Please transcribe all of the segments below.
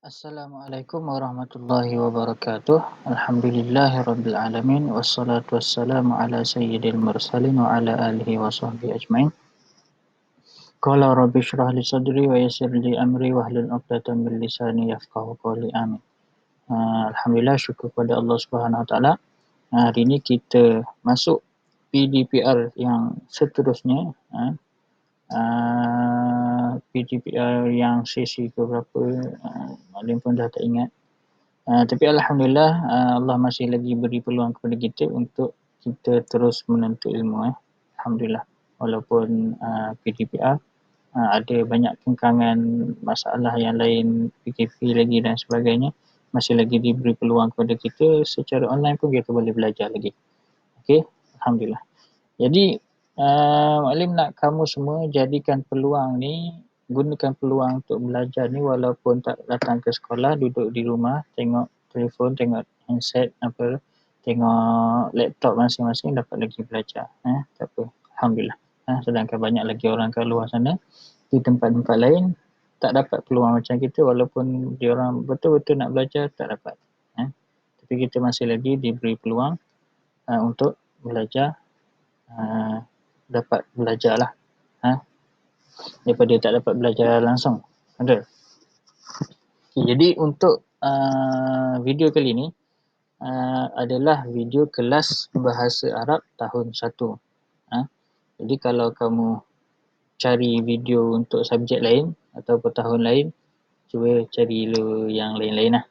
Assalamualaikum warahmatullahi wabarakatuh. Alhamdulillahirabbil alamin wassalatu wassalamu ala sayyidil mursalin wa ala alihi wa sahbihi ajmain. Qala rabbi shrah li sadri wa yassir li amri wahlul 'uqdatam min lisani yafqahu qawli. Amin. Alhamdulillah, syukur kepada Allah Subhanahu wa taala. Hari ini kita masuk PDPR yang seterusnya. PDPR yang sesi ke berapa, Malim pun dah tak ingat. Tapi Alhamdulillah, Allah masih lagi beri peluang kepada kita untuk kita terus menuntut ilmu. Alhamdulillah. Walaupun PDPR ada banyak kengkangan, masalah yang lain, PKP lagi dan sebagainya, masih lagi diberi peluang kepada kita secara online pun kita boleh belajar lagi. Okey, Alhamdulillah. Jadi, Malim nak kamu semua jadikan peluang ni, gunakan peluang untuk belajar ni walaupun tak datang ke sekolah, duduk di rumah, tengok telefon, tengok handset, tengok laptop masing-masing dapat lagi belajar. Tak apa, Alhamdulillah. Sedangkan banyak lagi orang kat luar sana, di tempat-tempat lain, tak dapat peluang macam kita walaupun diorang betul-betul nak belajar, tak dapat. Tapi kita masih lagi diberi peluang untuk belajar, dapat belajar lah. Daripada tak dapat belajar langsung. Ada. Jadi untuk video kali ni adalah video kelas bahasa Arab tahun 1. Jadi kalau kamu cari video untuk subjek lain ataupun tahun lain, cuba cari dulu yang lain-lain lah.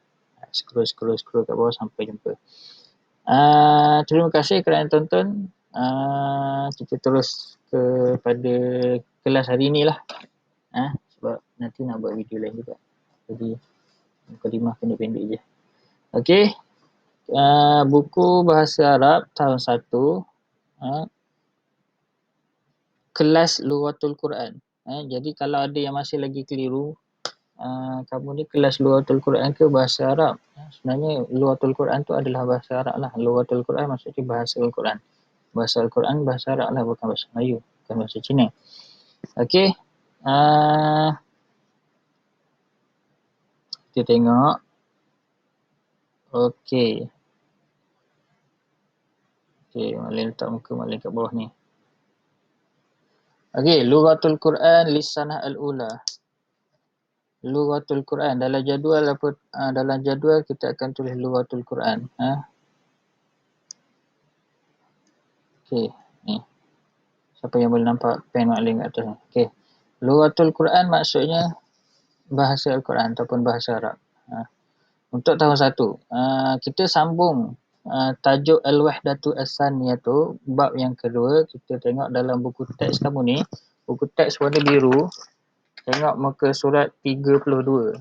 Scroll kat bawah sampai jumpa. Terima kasih kerana tonton. Kita terus kepada kelas hari ni lah. Sebab nanti nak buat video lain juga. Jadi mukadimah pendek-pendek je. Okey. Buku bahasa Arab tahun 1. Kelas Lughatul Quran. Jadi kalau ada yang masih lagi keliru, kamu ni kelas Lughatul Quran ke bahasa Arab? Sebenarnya Lughatul Quran tu adalah bahasa Arab lah. Lughatul Quran maksudnya bahasa Al-Quran. Bahasa Al-Quran bahasa Arab lah, bukan bahasa Melayu, bukan bahasa Cina. Okey. Kita tengok. Okey, Malim letak muka Malim kat bawah ni. Okey, Lughatul Quran Lisanah Al-Ula. Lughatul Quran dalam jadual apa, dalam jadual kita akan tulis Lughatul Quran. Okey, ni. Siapa yang boleh nampak pen Malim kat atas ni? Okey. Lughatul Quran maksudnya bahasa Al-Quran ataupun bahasa Arab. Untuk tahun 1, kita sambung tajuk Al-Wahdatu As-Saniyah tu, bab yang kedua. Kita tengok dalam buku teks kamu ni, buku teks warna biru, tengok muka surat 32.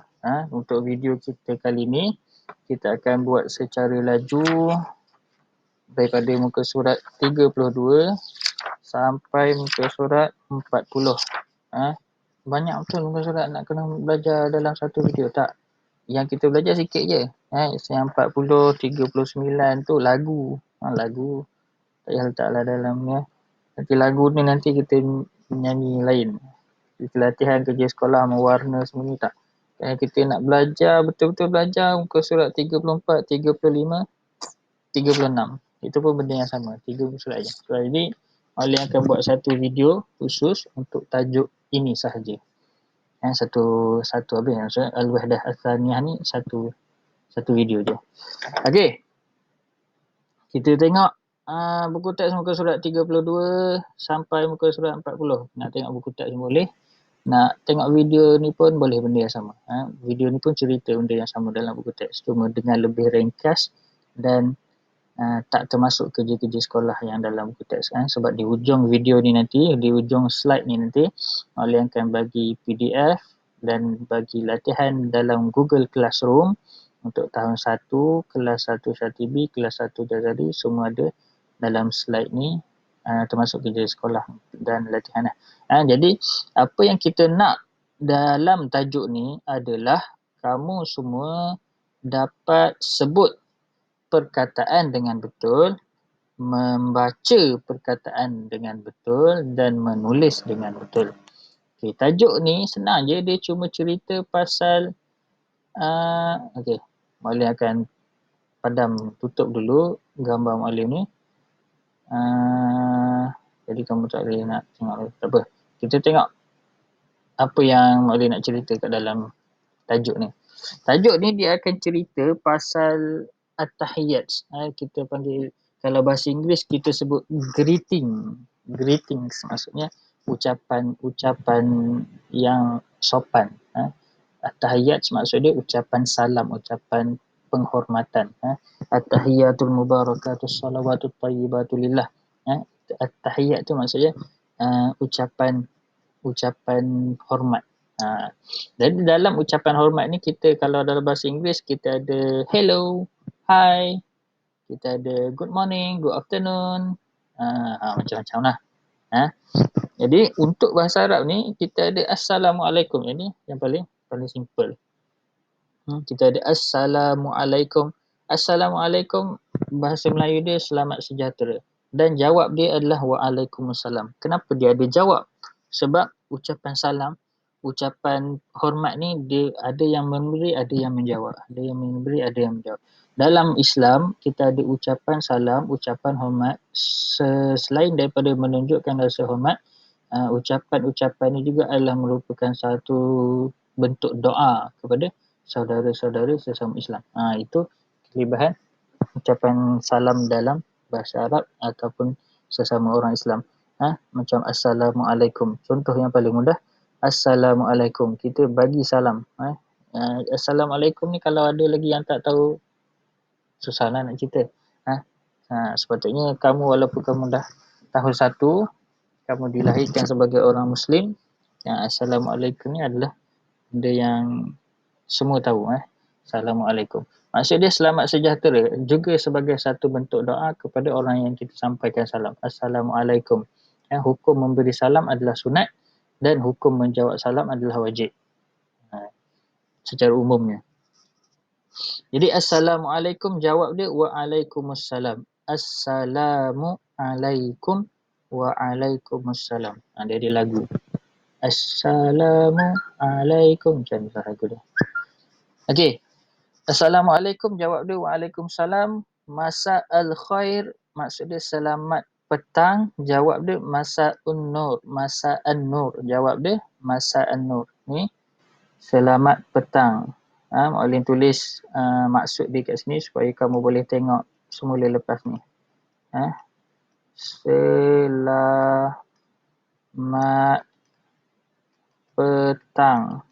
Untuk video kita kali ni, kita akan buat secara laju daripada muka surat 32 sampai muka surat 40. Banyak betul muka surat nak kena belajar dalam satu video, tak? Yang kita belajar sikit je. Yang 40, 39 tu lagu. Lagu tak payah letaklah dalam ni. Nanti lagu ni nanti kita nyanyi lain. Kita latihan kerja sekolah, mewarna semua ni, tak. Kita nak belajar, betul-betul belajar muka surat 34, 35, 36. Itu pun benda yang sama. 3 surat je. So, jadi Malim akan buat satu video khusus untuk tajuk ini sahaja. Satu habis. Maksudnya Al-Wahdah Al-Thaniyah ni satu video je. Okey. Kita tengok buku teks muka surat 32 sampai muka surat 40. Nak tengok buku teks boleh. Nak tengok video ni pun boleh, benda yang sama. Video ni pun cerita benda yang sama dalam buku teks. Cuma dengan lebih ringkas dan tak termasuk kerja-kerja sekolah yang dalam buku teks. Sebab di hujung video ni nanti, di hujung slide ni nanti, Malim akan bagi PDF dan bagi latihan dalam Google Classroom untuk tahun 1, kelas 1 Syatibi, kelas 1 Jazari, semua ada dalam slide ni, termasuk kerja sekolah dan latihan. Jadi, apa yang kita nak dalam tajuk ni adalah kamu semua dapat sebut perkataan dengan betul, membaca perkataan dengan betul dan menulis dengan betul. Tajuk ni senang je, dia cuma cerita pasal Okey. Muallim akan padam, tutup dulu gambar muallim ni. Jadi kamu tak boleh nak tengok lagi. Tak apa. Kita tengok apa yang muallim nak cerita kat dalam tajuk ni. Tajuk ni dia akan cerita pasal at-tahiyyat. Kita panggil, kalau bahasa Inggeris kita sebut greetings, maksudnya ucapan yang sopan. At-tahiyyat maksud dia ucapan salam, ucapan penghormatan. At-tahiyyatul mubarakatus salawatut thayyibatu lillah. At-tahiyyat tu maksudnya ucapan hormat. Jadi dalam ucapan hormat ni, kita kalau dalam bahasa Inggeris kita ada hello, hi, kita ada good morning, good afternoon, macam-macam lah. Jadi untuk bahasa Arab ni kita ada assalamualaikum. Ini yang paling simple. Kita ada assalamualaikum. Assalamualaikum bahasa Melayu dia selamat sejahtera, dan jawab dia adalah waalaikumsalam. Kenapa dia ada jawab? Sebab ucapan salam, ucapan hormat ni dia ada yang memberi, ada yang menjawab. Ada yang memberi, ada yang menjawab. Dalam Islam kita ada ucapan salam, ucapan hormat. Selain daripada menunjukkan rasa hormat, ucapan-ucapan ini juga adalah merupakan satu bentuk doa kepada saudara-saudara sesama Islam. Itu kelebihan ucapan salam dalam bahasa Arab ataupun sesama orang Islam. Macam assalamualaikum. Contoh yang paling mudah, assalamualaikum. Kita bagi salam. Assalamualaikum ni kalau ada lagi yang tak tahu, susahlah nak cerita. Sepatutnya kamu, walaupun kamu dah tahun 1, kamu dilahirkan sebagai orang Muslim, assalamualaikum ni adalah benda yang semua tahu. Assalamualaikum. Maksud dia selamat sejahtera juga sebagai satu bentuk doa kepada orang yang kita sampaikan salam. Assalamualaikum. Hukum memberi salam adalah sunat dan hukum menjawab salam adalah wajib. Secara umumnya. Jadi assalamualaikum, jawab dia waalaikumsalam. Assalamualaikum waalaikumsalam. Dia ada lagu. Assalamualaikum. Macam mana lagu dia? Okey. Assalamualaikum, jawab dia waalaikumsalam. Masa'al khair, maksud dia selamat petang. Jawab dia masa'un nur. Masa'an nur. Jawab dia masa'an nur. Ni selamat petang. Muallim tulis maksud dia kat sini supaya kamu boleh tengok semula lepas ni. Selamat petang.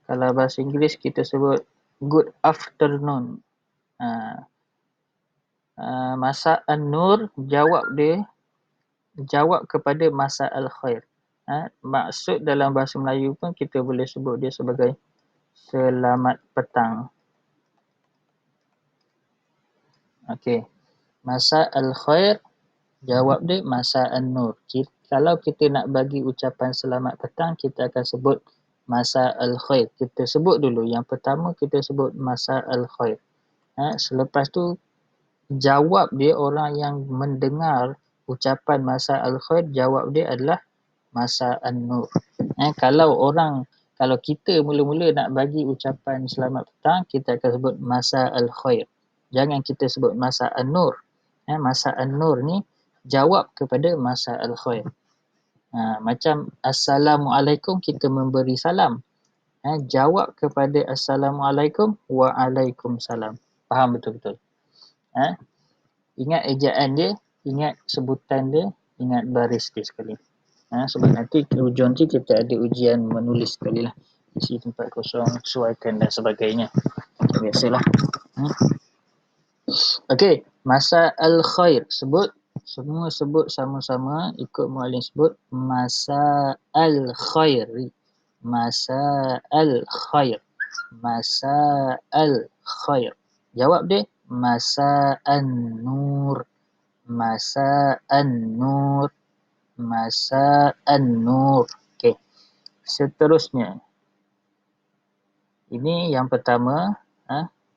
Kalau bahasa Inggeris kita sebut good afternoon. Masa an-nur, jawab kepada masa al-khair. Maksud dalam bahasa Melayu pun kita boleh sebut dia sebagai selamat petang. Okey. Masa al-khair, jawab dia masa an-nur. Kalau kita nak bagi ucapan selamat petang, kita akan sebut masa al-khair. Kita sebut dulu. Yang pertama kita sebut masa al-khair. Selepas tu jawab dia, orang yang mendengar ucapan masa al-khair, jawab dia adalah masa an-nur. Kalau kita mula-mula nak bagi ucapan selamat petang, kita akan sebut masa al-khair. Jangan kita sebut masa an-nur. Masa an-nur ni jawab kepada masa al-khair. Macam assalamualaikum, kita memberi salam. Jawab kepada assalamualaikum waalaikumsalam. Faham betul-betul? Ingat ejaan dia, ingat sebutan dia, ingat baris dia sekali. Sebab nanti hujung tu kita ada ujian menulis sekali lah. Isi tempat kosong, sesuaikan dan sebagainya. Biasalah. Okey, masa al-khair. Semua sebut sama-sama, ikut muallim sebut masa al-khair. Masa al-khair. Masa al-khair. Jawab dia masa an-nur. Masa an-nur. Masa an-nur. Okey. Seterusnya. Ini yang pertama,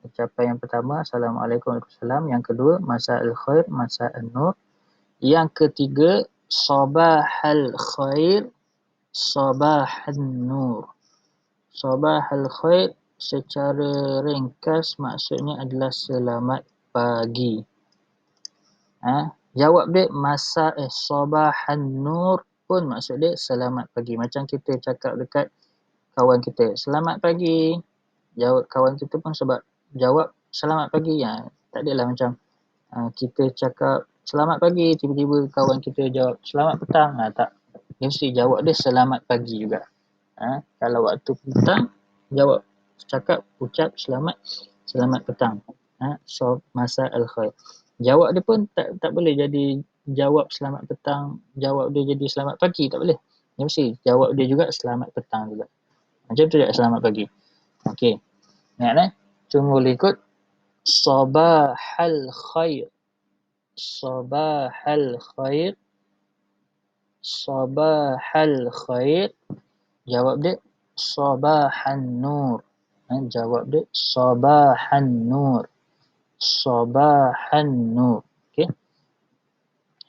ucapan yang pertama, assalamualaikum warahmatullahi. Yang kedua, masa al-khair, masa an-nur. Yang ketiga, sabahal khair, sabahan nur. Sabahal khair, secara ringkas maksudnya adalah selamat pagi. Jawab dia sabahan nur pun maksud dia selamat pagi. Macam kita cakap dekat kawan kita, selamat pagi. Jawab kawan kita pun sebab jawab selamat pagi. Tak adalah macam kita cakap selamat pagi, tiba-tiba kawan kita jawab selamat petang. Tak. Dia mesti jawab dia selamat pagi juga. Kalau waktu petang, ucap selamat petang. So masa al-khair. Jawab dia pun tak boleh jadi jawab selamat petang, jawab dia jadi selamat pagi, tak boleh. Dia mesti jawab dia juga selamat petang juga. Macam tu juga selamat pagi. Okey. Ingat Cuma ikut sabahal khair. Sabahal khair. Sabahal khair. Jawab dia sabahan nur. Jawab dia sabahan nur. Sabahan nur. Okey.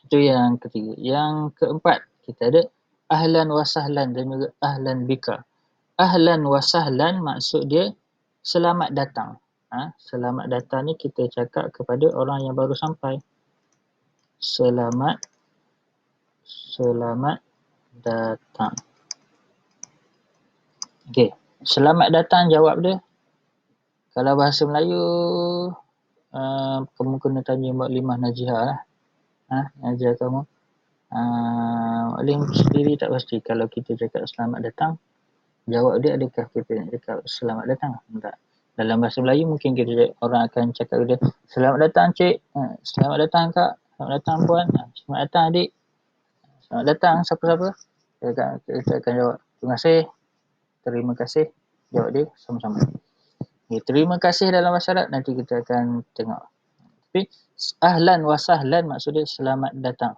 Itu yang ketiga. Yang keempat, kita ada ahlan wa sahlan dan juga ahlan bika. Ahlan wa sahlan maksud dia selamat datang. Selamat datang ni kita cakap kepada orang yang baru sampai. Selamat datang. Okey. Selamat datang jawab dia. Kalau bahasa Melayu, kamu kena tanya Mak Limah Najihah lah. Najihah kamu. Mak Lim sendiri tak pasti. Kalau kita cakap selamat datang, jawab dia adakah kita nak cakap selamat datang? Tak. Dalam bahasa Melayu mungkin orang akan cakap dia, selamat datang cik, selamat datang kak, selamat datang puan, selamat datang adik, selamat datang siapa-siapa. Kita akan jawab terima kasih, terima kasih. Jawab dia sama-sama. Terima kasih dalam bahasa Arab nanti kita akan tengok. Tapi ahlan wa sahlan maksud dia selamat datang.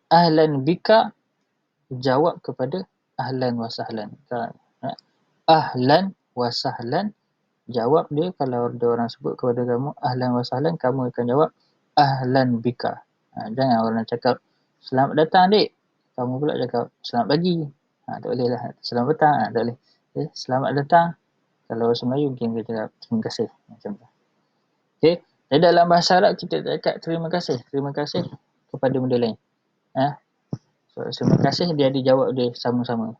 Ahlan bika jawab kepada ahlan wa sahlan. Ahlan wa sahlan jawab dia kalau ada orang sebut kepada kamu ahlan wa sahlan, kamu akan jawab ahlan bika. Jangan orang cakap selamat datang adik, kamu pula cakap selamat pagi. Tak boleh lah. Selamat petang, tak boleh. Selamat datang. Kalau bahasa Melayu mungkin kita cakap terima kasih. Macam tu. Okay. Jadi dalam bahasa Arab kita cakap terima kasih kepada benda lain. So, terima kasih dia dijawab dia sama-sama.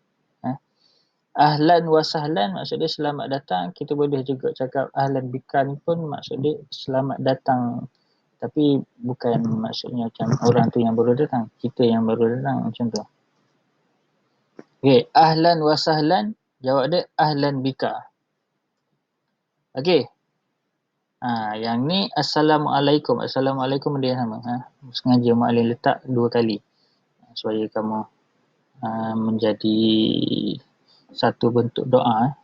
Ahlan wa sahlan maksud dia selamat datang. Kita boleh juga cakap ahlan bika ni pun maksud dia selamat datang. Tapi bukan maksudnya macam orang tu yang baru datang. Kita yang baru datang macam tu. Okay. Ahlan wa sahlan jawab dia ahlan bika. Okay. Yang ni Assalamualaikum. Assalamualaikum dia sama. Sengaja Mak Alin letak 2 kali. Supaya kamu menjadi satu bentuk doa.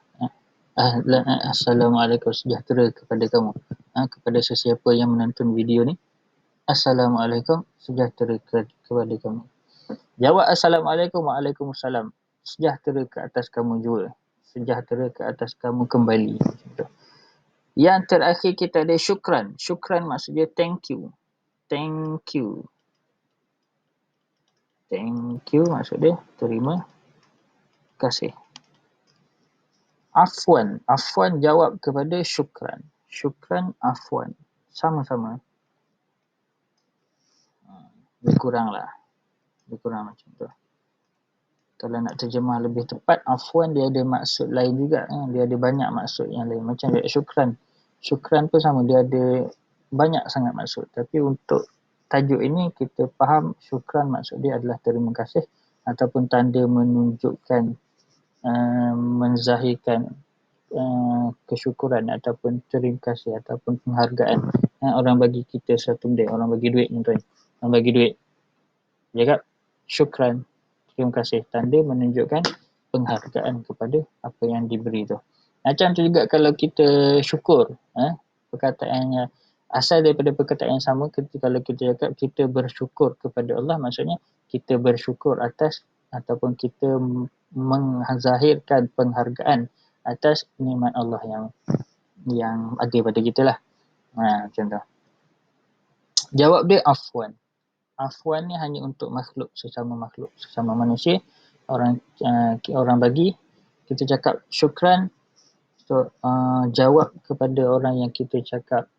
Assalamualaikum, sejahtera kepada kamu. Kepada sesiapa yang menonton video ni, Assalamualaikum, sejahtera kepada kamu. Jawab Assalamualaikum, Waalaikumsalam. Sejahtera ke atas kamu juga. Sejahtera ke atas kamu kembali. Yang terakhir kita ada syukran. Syukran maksudnya thank you. Thank you. Thank you maksud dia terima kasih. Afwan. Afwan jawab kepada syukran. Syukran, afwan. Sama-sama. Lebih kurang macam tu. Kalau nak terjemah lebih tepat, afwan dia ada maksud lain juga. Dia ada banyak maksud yang lain. Macam syukran. Syukran pun sama. Dia ada banyak sangat maksud. Tapi untuk tajuk ini kita faham syukran maksud dia adalah terima kasih ataupun tanda menunjukkan menzahirkan kesyukuran ataupun terima kasih ataupun penghargaan. Orang bagi kita satu benda, orang bagi duit tuan. Orang bagi duit. Dia cakap syukran, terima kasih, tanda menunjukkan penghargaan kepada apa yang diberi tu. Macam tu juga kalau kita syukur, perkataannya asal daripada perkataan yang sama. Kalau kita cakap kita bersyukur kepada Allah, maksudnya kita bersyukur atas ataupun kita menzahirkan penghargaan atas nikmat Allah yang ada pada kita lah. Macam tu. Jawab dia afwan. Afwan ni hanya untuk makhluk, sesama manusia. Orang bagi, kita cakap syukran, So, jawab kepada orang yang kita cakap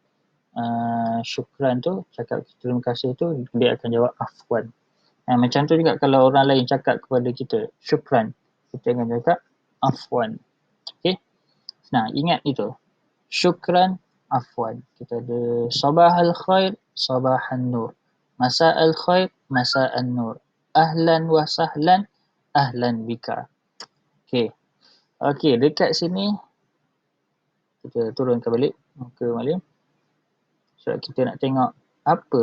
syukran tu, cakap terima kasih tu, dia akan jawab afwan. Macam tu juga kalau orang lain cakap kepada kita syukran, kita akan cakap afwan. Okay? Nah, ingat itu. Syukran, afwan. Kita ada sabahal khair, sabahan nur. Masa'al khair, masa'an nur. Ahlan wa sahlan, ahlan bika. Okay. Okay, dekat sini kita turunkan balik muka Malim. Sebab kita nak tengok apa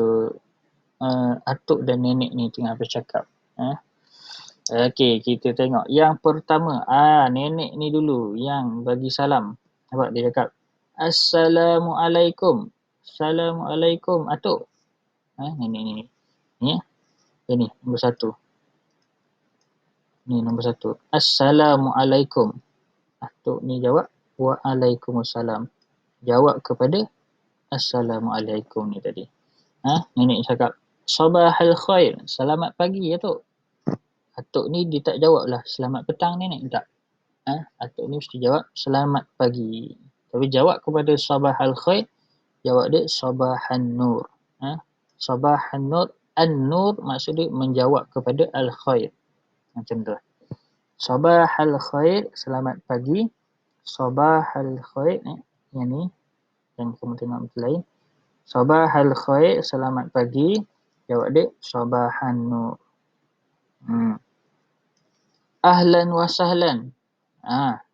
atuk dan nenek ni tengah bercakap. Okey, kita tengok. Yang pertama, nenek ni dulu yang bagi salam. Nampak dia cakap, Assalamualaikum. Assalamualaikum, atuk. Nenek ni. Ni, ini nombor satu. Ni nombor satu. Assalamualaikum. Atuk ni jawab, Waalaikumsalam. Jawab kepada Assalamualaikum ni tadi. Nenek cakap, Sabahal khair. Selamat pagi, atuk. Atuk ni dia tak jawab lah, selamat petang nenek. Tak. Atuk ni mesti jawab, selamat pagi. Tapi jawab kepada sabahal khair, jawab dia sabahan nur. Sabahan nur, an-nur maksud dia menjawab kepada al-khair. Macam tu. Sabahal khair, selamat pagi. Sabahal khair, yang ni, yang kamu tengok betul lain. Sabahal khair, selamat pagi. Jawab dia sabahan nur. Ahlan wa sahlan.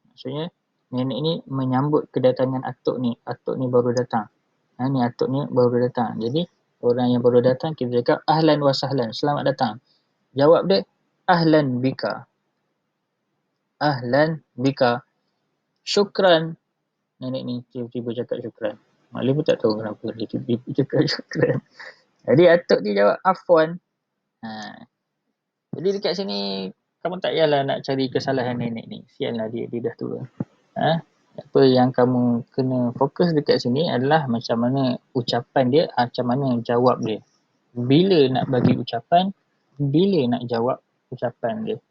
Maksudnya nenek ni menyambut kedatangan atuk ni. Atuk ni baru datang. Ni atuk ni baru datang. Jadi orang yang baru datang kita cakap ahlan wa sahlan. Selamat datang. Jawab dia ahlan bika. Ahlan bika. Syukran. Nenek ni tiba-tiba cakap syukran. Maklim pun tak tahu kenapa dia tiba-tiba cakap syukran. Jadi atuk dia jawab afwan. Jadi dekat sini kamu tak payahlah nak cari kesalahan nenek ni. Sianlah dia dah tua. Apa yang kamu kena fokus dekat sini adalah macam mana ucapan dia, macam mana jawab dia. Bila nak bagi ucapan, bila nak jawab ucapan dia.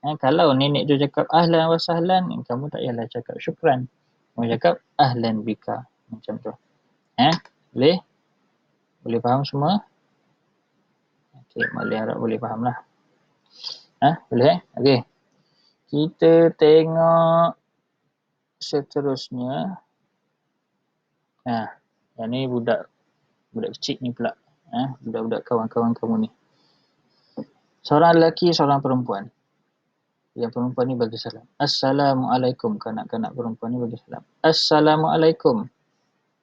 Kalau nenek tu cakap ahlan wa sahlan, kamu tak payahlah cakap syukran. Kamu cakap ahlan bika. Macam tu. Boleh? Boleh faham semua? Okay, boleh harap boleh faham lah. Boleh? Okay. Kita tengok seterusnya. Yang ni budak kecil ni pula. Budak-budak kawan-kawan kamu ni. Seorang lelaki, seorang perempuan. Yang perempuan ni bagi salam. Assalamualaikum. Kanak-kanak perempuan ni bagi salam. Assalamualaikum.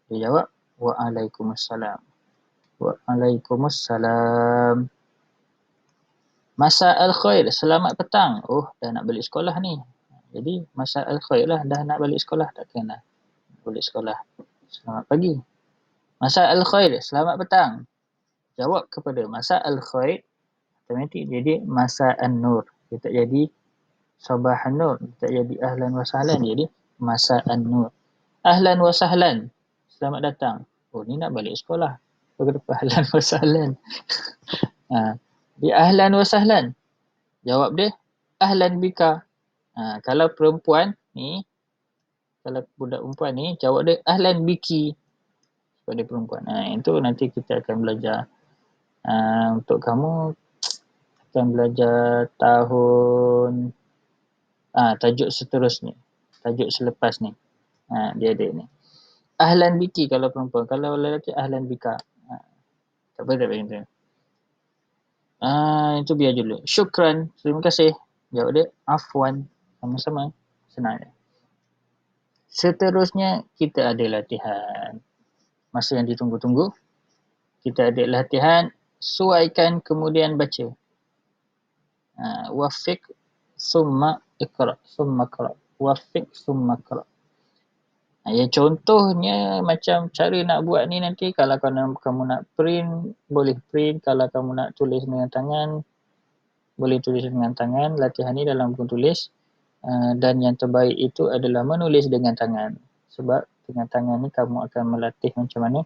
Dia jawab, Waalaikumsalam. Waalaikumsalam. Masa'al khair. Selamat petang. Dah nak balik sekolah ni. Jadi, masa'al khair lah. Dah nak balik sekolah. Takkan dah balik sekolah. Selamat pagi. Masa'al khair. Selamat petang. Jawab kepada masa'al khair. Automatik jadi masa'an nur. Dia tak jadi sabahan nur. Dia tak jadi ahlan wa sahlan. Jadi masa'an nur. Ahlan wa sahlan. Selamat datang. Ni nak balik sekolah. Kenapa ahlan wa sahlan? Dia ahlan wa sahlan. Jawab dia ahlan bika. Kalau perempuan ni, kalau budak perempuan ni, jawab dia ahlan biki. Kepada perempuan. Itu nanti kita akan belajar. Untuk kamu akan belajar tahun tajuk seterusnya. Tajuk selepas ni. Dia ada ni. Ahlan biki kalau perempuan. Kalau lelaki ahlan bika. Tak apa, tak apa. Itu biar dulu. Syukran. Terima kasih. Jawab dia afwan. Sama-sama. Senang. Seterusnya kita ada latihan. Masa yang ditunggu-tunggu. Kita ada latihan. Suaikan kemudian baca. Wafiq summa ikra. Summa ikra. Wafiq summa ikra. Contohnya macam cara nak buat ni nanti kalau kamu nak print, boleh print. Kalau kamu nak tulis dengan tangan, boleh tulis dengan tangan. Latihan ni dalam buku tulis. Dan yang terbaik itu adalah menulis dengan tangan. Sebab dengan tangan ni kamu akan melatih macam mana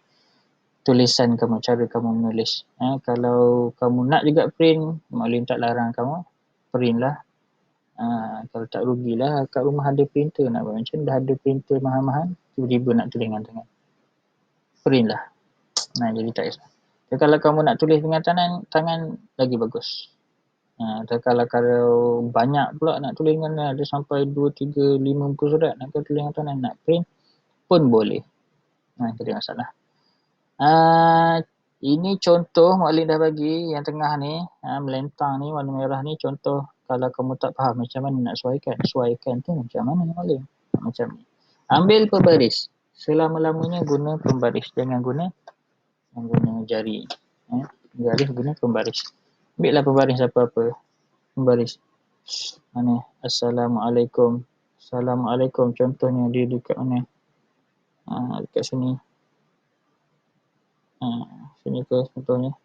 tulisan kamu, cara kamu menulis. Kalau kamu nak juga print, Maklim tak larang kamu, print lah. Kalau tak rugilah kat rumah ada printer nak buat macam dah ada printer mahal-mahal tiba-tiba nak tulis dengan tangan. Print lah. Jadi tak kisah. Jadi kalau kamu nak tulis dengan tangan lagi bagus. Kalau banyak pula nak tulis dengan ada sampai 2, 3, 5 muka surat nak tulis dengan tangan nak print pun boleh. Jadi masalah. Ini contoh Mak Lin dah bagi yang tengah ni, melentang ni warna merah ni contoh kalau kamu tak faham macam mana nak sesuaikan. Sesuaikan tu macam mana Mak Lin? Macam ni. Ambil pembaris. Selama-lamanya guna pembaris. Jangan guna jari. Jari guna pembaris. Ambillah pembaris apa-apa. Pembaris. Mana? Assalamualaikum. Assalamualaikum. Contohnya dia dekat mana? Dekat sini. Sini ke contohnya.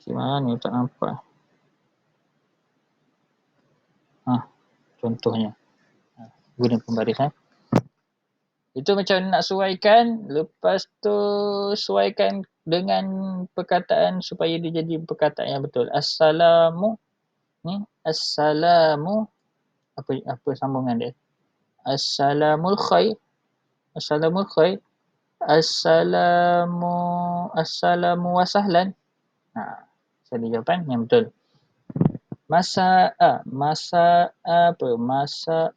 Gimana ni tak nampak. Contohnya. Guna pembaris. Itu macam nak sesuaikan. Lepas tu sesuaikan dengan perkataan supaya dia jadi perkataan yang betul. Assalamu. Ni. Assalamu. Apa sambungan dia? Assalamul khair. Assalamul khair. Assalamu wasahlan. Jadi jawapan yang betul. Masa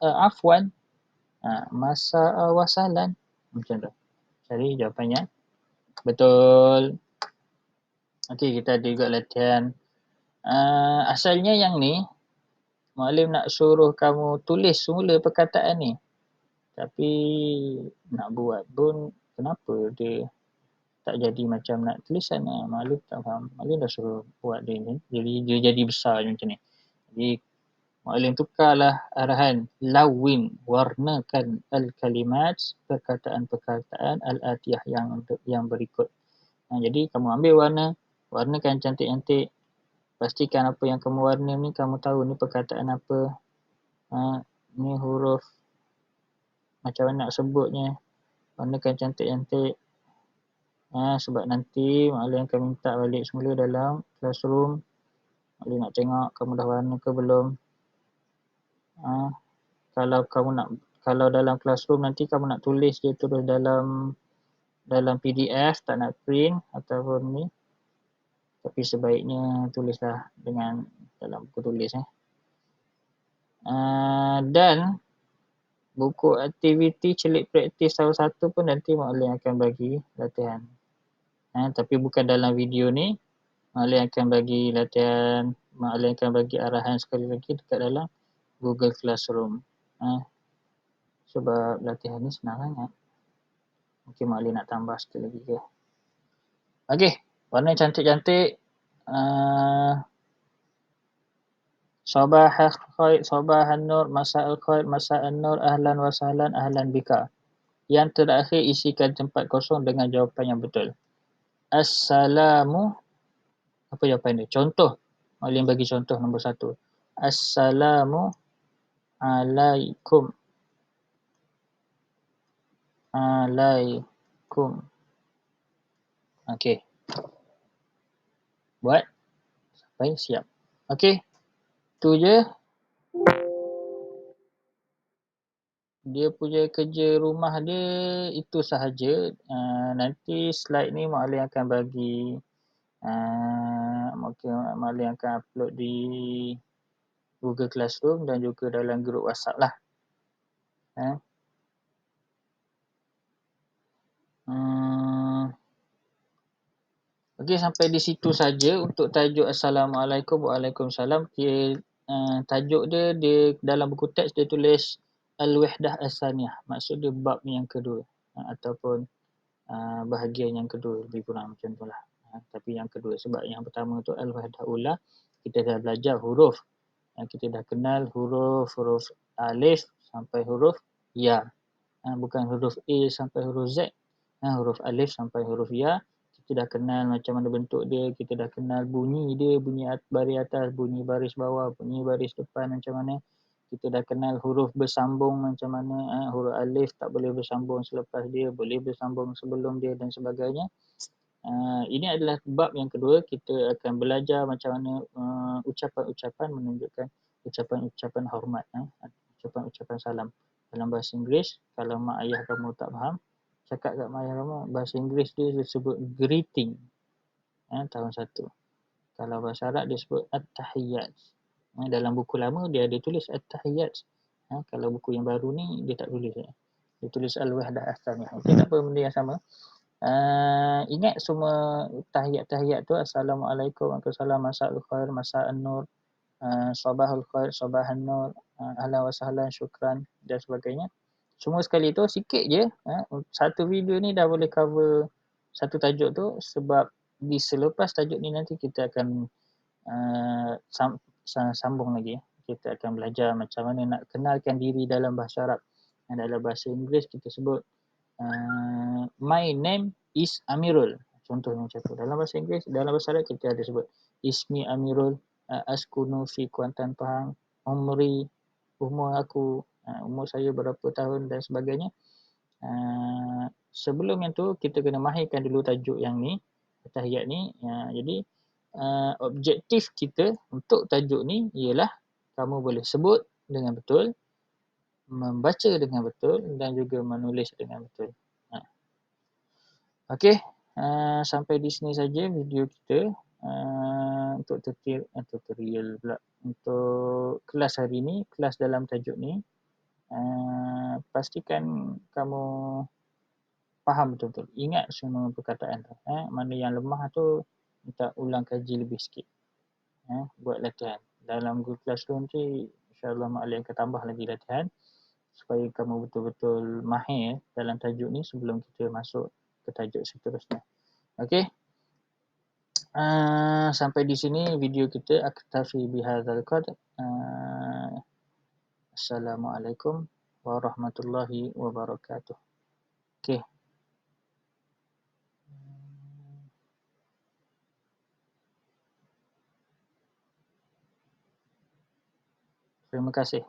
afwan. Masa wasalan. Macam tu. Jadi jawapannya betul. Okey, kita ada juga latihan. Asalnya yang ni Muallim nak suruh kamu tulis semula perkataan ni. Tapi nak buat pun kenapa dia tak jadi macam nak tulisan ni. Muallim tak faham. Muallim dah suruh buat dia ni. Jadi dia jadi besar macam ni. Jadi Muallim tukarlah arahan. Lawin, warnakan al-kalimat, perkataan-perkataan al-atiyah yang berikut. Jadi kamu ambil warnakan cantik-cantik. Pastikan apa yang kamu warna ni kamu tahu ni perkataan apa. Ni huruf. Macam mana nak sebutnya. Warnakan cantik-cantik. Sebab nanti Muallim akan minta balik semula dalam classroom. Muallim nak tengok kamu dah warna ke belum. Kalau dalam classroom nanti kamu nak tulis dia terus dalam PDF, tak nak print ataupun ni. Tapi sebaiknya tulislah dengan dalam buku tulis. Dan buku aktiviti celik praktis tahun 1 pun nanti Muallim akan bagi latihan. Tapi bukan dalam video ni. Muallim akan bagi latihan, Muallim akan bagi arahan sekali lagi dekat dalam Google Classroom. Sebab latihan ni senang sangat. Mungkin Muallim nak tambah sikit lagi ke. Okey, warna cantik-cantik. Sabahal khair, sabahan nur, masa'al khair, masa'an nur, ahlan wa sahlan, ahlan bika. Yang terakhir isikan tempat kosong dengan jawapan yang betul. Assalamu. Apa jawapan dia? Contoh. Muallim bagi contoh nombor 1. Assalamu alaikum. Alaikum. Okey. Buat sampai siap. Okey. Tu je. Dia punya kerja rumah dia itu sahaja. Nanti slide ni Muallim akan bagi. Muallim akan upload di Google Classroom dan juga dalam grup WhatsApp lah. Okey, sampai di situ saja untuk tajuk Assalamualaikum Waalaikumsalam. Tajuk dia dalam buku teks dia tulis Al-Wahdah As-Saniyah. Maksud dia bab yang kedua ataupun bahagian yang kedua, lebih kurang macam itulah. Tapi yang kedua sebab yang pertama tu Al-Wahdah Ula kita dah belajar huruf. Kita dah kenal huruf alif sampai huruf ya. Bukan huruf A sampai huruf Z. Huruf alif sampai huruf ya. Kita dah kenal macam mana bentuk dia, kita dah kenal bunyi dia, bunyi baris atas, bunyi baris bawah, bunyi baris depan macam mana. Kita dah kenal huruf bersambung macam mana, huruf alif tak boleh bersambung selepas dia, boleh bersambung sebelum dia dan sebagainya. Ini adalah bab yang kedua, kita akan belajar macam mana ucapan-ucapan menunjukkan ucapan-ucapan hormat, ucapan-ucapan salam dalam bahasa Inggeris. Kalau mak ayah kamu tak faham, cakap kat mak ayah kamu, bahasa Inggeris dia disebut greeting, tahun satu. Kalau bahasa Arab dia sebut at-tahiyyat. Dalam buku lama dia ada tulis at-tahiyyat. Kalau buku yang baru ni dia tak tulis. Dia tulis al-wahdah as-samiyah. Itu tak apa, benda yang sama. Ingat semua tahiyat-tahiyat tu, Assalamualaikum, Waalaikumsalam, Masa'ul khair, Masa'an nur, Sabahul khair, Sabahan nur, Ahlan wa sahlan, Syukran dan sebagainya. Semua sekali tu sikit je. Satu video ni dah boleh cover satu tajuk tu, sebab di selepas tajuk ni nanti kita akan sambung lagi. Kita akan belajar macam mana nak kenalkan diri dalam bahasa Arab. Dalam bahasa Inggeris kita sebut my name is Amirul. Contohnya macam tu. Dalam bahasa Inggeris, dalam bahasa Arab kita ada sebut ismi Amirul, askunu fi Kuantan Pahang, umur aku, umur saya berapa tahun dan sebagainya. Sebelum yang tu kita kena mahirkan dulu tajuk yang ni, tahiyat ni. Jadi objektif kita untuk tajuk ni ialah kamu boleh sebut dengan betul, membaca dengan betul dan juga menulis dengan betul. Okey, sampai di sini saja video kita untuk tutorial pula untuk kelas hari ni, kelas dalam tajuk ni. Pastikan kamu faham betul-betul, ingat semua perkataan tu. Mana yang lemah tu minta ulang kaji lebih sikit. Buat latihan. Dalam Google Classroom ni insya-Allah Mak Ali akan tambah lagi latihan supaya kamu betul-betul mahir dalam tajuk ni sebelum kita masuk ke tajuk seterusnya. Okey. Sampai di sini video kita. Aktafi bihadzal qadr. Assalamualaikum warahmatullahi wabarakatuh. Okey. Terima kasih.